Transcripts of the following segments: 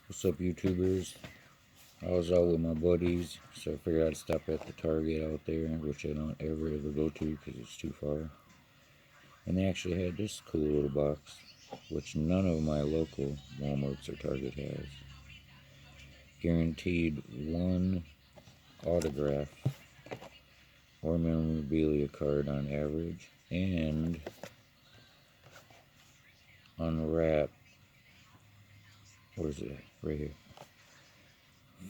What's up, YouTubers? I was out with my buddies, so I figured I'd stop at the Target out there, which I don't ever go to because it's too far. And they actually had this cool little box, which none of my local Walmarts or Target has. Guaranteed one autograph or memorabilia card on average, and unwrap. Where's it? Right here.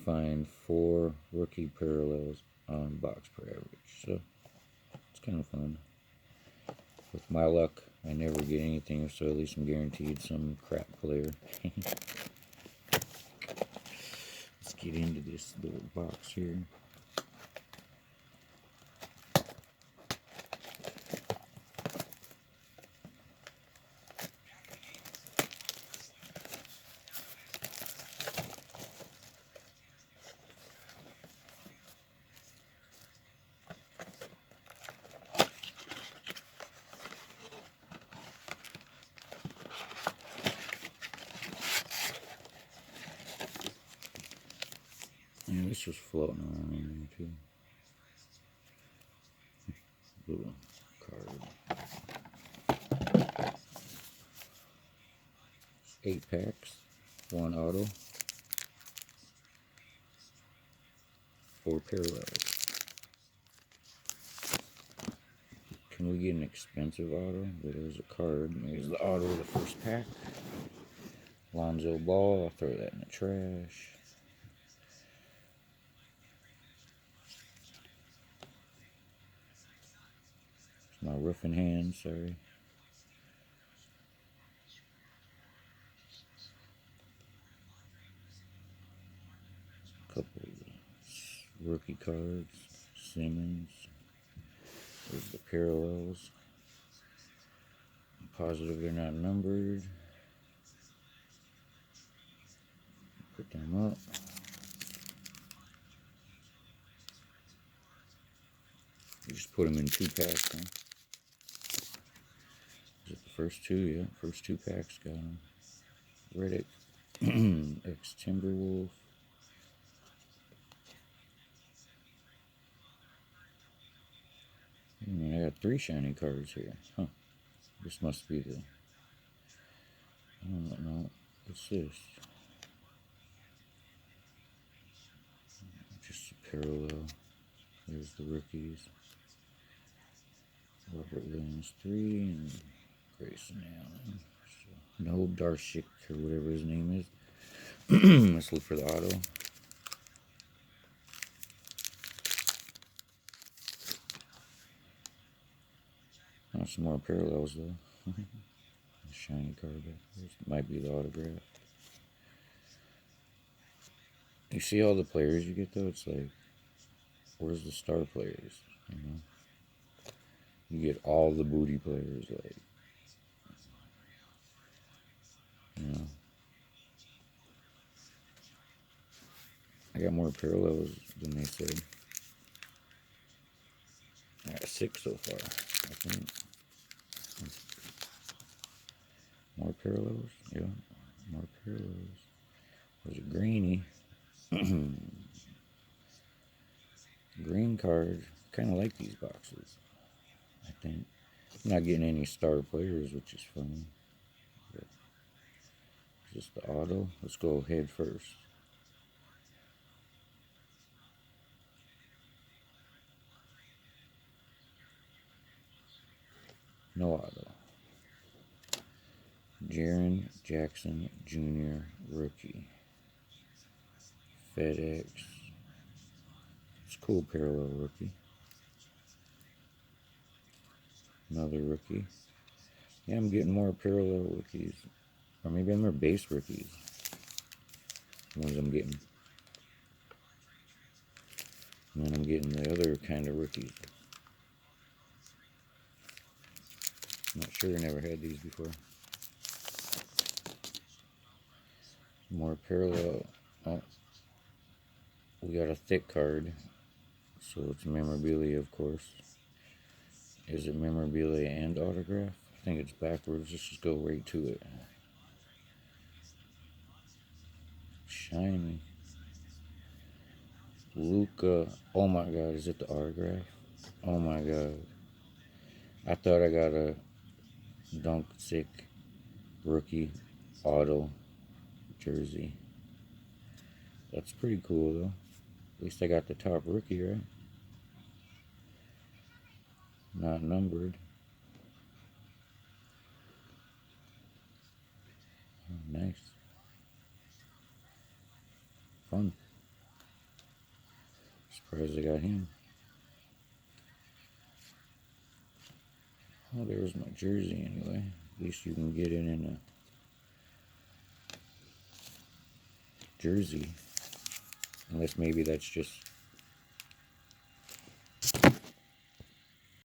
Find 4 rookie parallels on box per average. So it's kind of fun. With my luck, I never get anything, so at least I'm guaranteed some crap player. Let's get into this little box here. And this was floating around in there too. Little card. 8 packs, 1 auto, 4 parallels. Can we get an expensive auto? There's a card. There's the auto of the first pack. Lonzo Ball. I'll throw that in the trash. It's my roofing hand, sorry. Couple of rookie cards. Simmons. There's the parallels. I'm positive they're not numbered. Put them up. You just put them in 2 packs, huh? Is it the first 2? Yeah, first 2 packs got them. Riddick, ex-Timberwolf. I got 3 shiny cards here. Huh. This must be the... I don't know. What's this? Just a parallel. There's the rookies. Robert Williams 3 and Grayson Allen. So, no Doncic or whatever his name is. Let's look for the auto. Oh, some more parallels though. A shiny card back there. Might be the autograph. You see all the players you get though? It's like, where's the star players? You know? You get all the booty players, like, you know. I got more parallels than they said. I got 6 so far, I think. More parallels? Yeah, more parallels. There's a greenie. Green card. Kind of like these boxes, I think. I'm not getting any star players, which is funny. But just the auto. Let's go head first. No auto. Jaren Jackson Jr. rookie. FedEx. It's a cool parallel rookie. Another rookie. Yeah, I'm getting more parallel rookies. Or maybe I'm more base rookies. The ones I'm getting. And then I'm getting the other kind of rookies. I'm not sure, I never had these before. More parallel. Oh, we got a thick card. So it's memorabilia, of course. Is it memorabilia and autograph? I think it's backwards. Let's just go right to it. shiny. Luca. Oh my god, is it the autograph? Oh my god. I thought I got a Doncic rookie auto jersey. That's pretty cool though. At least I got the top rookie, right? Not numbered. Oh, nice. Fun. Surprised I got him. Oh, there's my jersey anyway. At least you can get it in a jersey. Unless maybe that's just